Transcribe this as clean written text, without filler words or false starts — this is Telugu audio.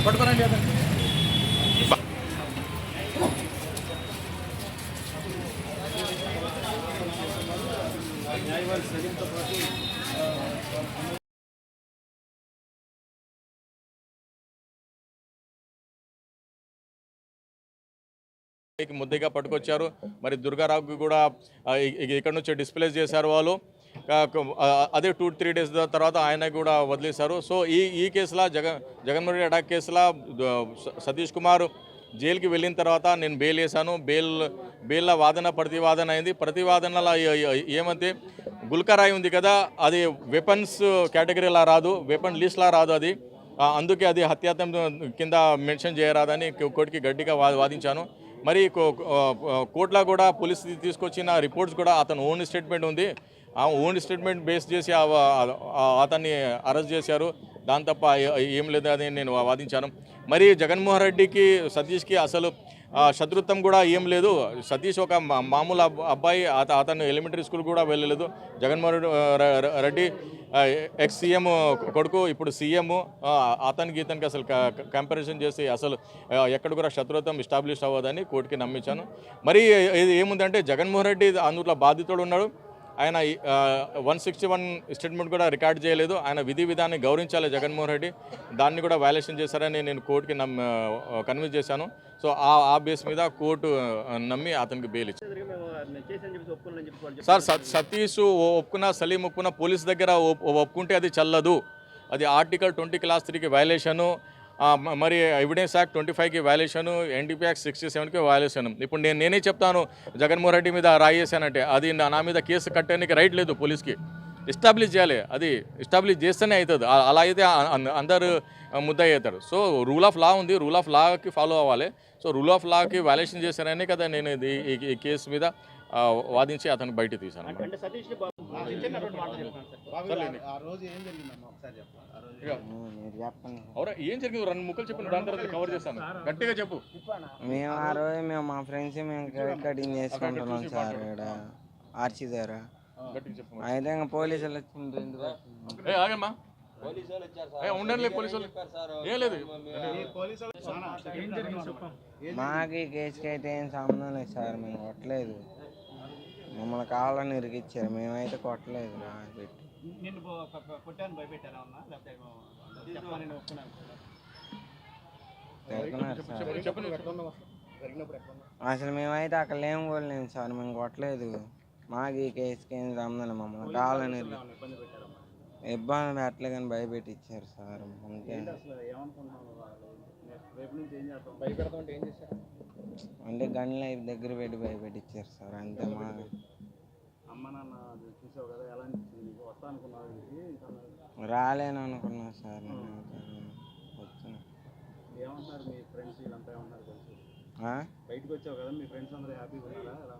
పట్టుకోరండి అతను. న్యాయవాది సలీంతో పాటు ముద్దిగా పట్టుకొచ్చారు. మరి దుర్గారావుకి కూడా ఇక్కడ నుంచి డిస్ప్లేస్ చేశారు వాళ్ళు. అదే 2-3 డేస్ తర్వాత ఆయన కూడా వదిలేశారు. సో ఈ కేసులో జగన్మోహన్ రెడ్డి అటాక్ కేసులో సతీష్ కుమార్ జైలుకి వెళ్ళిన తర్వాత నేను బెయిల్ వేశాను. బెయిల్లో వాదన ప్రతివాదన అయింది. ప్రతివాదనలో ఏమంటే గుల్కరాయి ఉంది కదా, అది వెపన్స్ కేటగిరీలా రాదు, వెపన్ లిస్ట్లా రాదు. అది అందుకే అది హత్యాయత్నం కింద మెన్షన్ చేయరాదని కోర్టుకి గట్టిగా వాదించాను. మరి కోర్టులో కూడా పోలీస్ తీసుకొచ్చిన రిపోర్ట్స్ కూడా అతను ఓన్ స్టేట్మెంట్ ఉంది. ఆ ఓన్ స్టేట్మెంట్ బేస్ చేసి అతన్ని అరెస్ట్ చేశారు. దాని తప్ప ఏం లేదు అని నేను వాదించాను. మరి జగన్మోహన్ రెడ్డికి సతీష్కి అసలు శత్రుత్వం కూడా ఏం లేదు. సతీష్ ఒక మామూలు అబ్బాయి, అతను ఎలిమెంటరీ స్కూల్ కూడా వెళ్ళలేదు. జగన్మోహన్ రెడ్డి ఎక్స్ సీఎం కొడుకు, ఇప్పుడు సీఎం. అతనికి ఇతనికి అసలు కంపారిజన్ చేసి అసలు ఎక్కడ కూడా శత్రుత్వం ఎస్టాబ్లిష్ అవ్వదని కోర్టుకి నమ్మించాను. మరి ఇది ఏముందంటే జగన్మోహన్ రెడ్డి అందులో బాధితుడు ఉన్నాడు. ఆయన 161 స్టేట్మెంట్ కూడా రికార్డ్ చేయలేదు. ఆయన విధి విధాన్ని గౌరవించాలి జగన్మోహన్ రెడ్డి. దాన్ని కూడా వైలేషన్ చేశారని నేను కోర్టుకి కన్విన్స్ చేశాను. సో ఆ బేస్ మీద కోర్టు నమ్మి అతనికి బెయిల్ ఇచ్చింది. సార్ సతీష్ ఒప్పుకున్న, సలీం ఒప్పుకున్న, పోలీస్ దగ్గర ఒప్పుకుంటే అది చల్లదు. అది ఆర్టికల్ 20 క్లాస్ 3కి వైలేషను, మరి ఎవిడెన్స్ యాక్ట్ 25కి వైలేషను, ఎన్డీపీ యాక్ట్ 67కి వైలేషను. ఇప్పుడు నేనే చెప్తాను జగన్మోహన్ రెడ్డి మీద రాయేసానంటే అది నా మీద కేసు కట్టడానికి రైట్ లేదు. పోలీస్కి ఎస్టాబ్లిష్ చేయాలి. అది ఎస్టాబ్లిష్ చేస్తేనే అవుతుంది. అలా అయితే అందరు ముద్దాయి అవుతారు. సో రూల్ ఆఫ్ లా ఉంది, రూల్ ఆఫ్ లాకి ఫాలో అవ్వాలి. సో రూల్ ఆఫ్ లాకి వైలేషన్ చేశారనే కదా నేను ఈ కేసు మీద వాదించి అతను బయట తీశాను. ఏం జరిగింది? 2 ముక్కలు చెప్పిన దాని తర్వాత కవర్ చేస్తాను. గట్టిగా చెప్పు. మేము ఆ రోజు మా ఫ్రెండ్స్ మేము కటింగ్ చేసుకుంటున్నాం సార్ ఇక్కడ ఆర్చి దగ్గర. అయితే ఇంకా పోలీసులు ఆగమ్మా, ఉండండి. పోలీసులు ఏం లేదు. మాకు ఈ కేసుకి అయితే ఏం సంబంధం లేదు సార్. మేము కొట్టలేదు, మమ్మల్ని కావాలని ఇరికిచ్చారు. మేమైతే కొట్టలేదు. అసలు మేమైతే అక్కడ ఏం కోలేము సార్. మేము కొట్టలేదు. మాకు ఈ కేసుకి ఏం సంబంధం లేదు. మమ్మల్ని కావాలని ఇబ్బంది పెట్టలే కానీ భయపెట్టించారు సార్. అంటే గన్లు అవి దగ్గర పెట్టి భయపెట్టించారు సార్. అంతే. రాలేను అనుకున్నా సార్. బయటకు వచ్చావు కదా, మీ ఫ్రెండ్స్ అందరూ హ్యాపీగా ఉన్నారా?